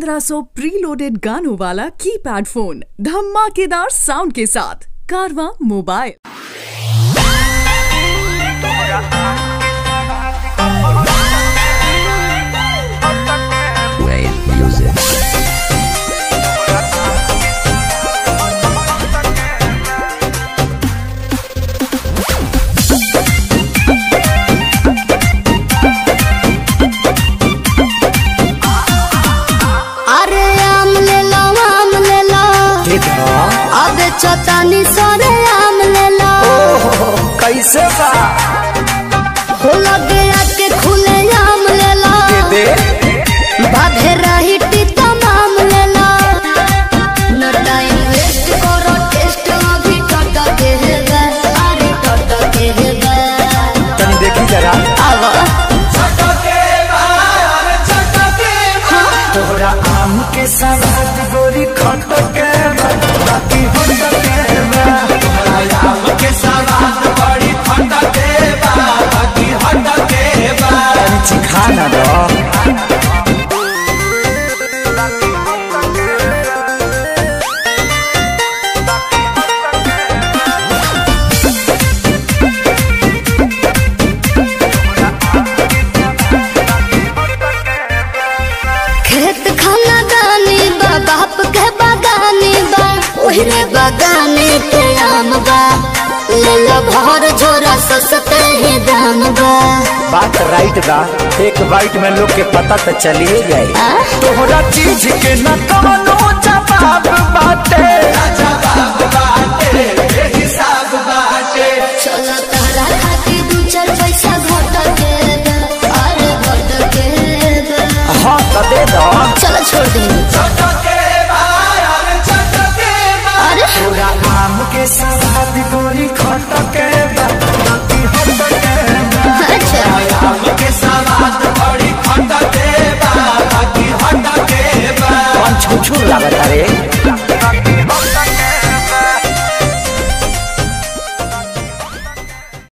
1500 preloaded गानों वाला keypad phone धमाकेदार साउंड के साथ कारवा मोबाइल। चतानी सरे आम ले लो। कैसे बा हो लगे आके खुले आम ले लो। दे बाधे रही तमाम ले लो। न टाइम वेस्ट करो टेस्ट अभी टट के है बे। अरे टट के है बे तनी देखी जरा आवा छट के बा अरे छट के बा तोरा आम के सवाद गोरी खट के बा बाकी हट के बा तोरा आम के सवाद बड़ी खट के बा बाकी हट के बा तनी चिखा ना दो बाप के बागानी बा ओहरे बागाने के आम बा ले लो भर झोरा सस्ते ही दाम बा। बात राइट बा एक बाइट में लोग के पता तो चलिए जाए तोहरा चीज के न कवनो जवाब बाटे हिसाब बाटे चलो तारा खाती दू चार पैसा घट के अरे घट के हाँ तो दे दो चलो छोड़ दी पूरा आम के सवाद गोरी खट के बाकी हट के अच्छा आम के सवाद बड़ी खट के बाकी हट के कौन छुछू लागत रे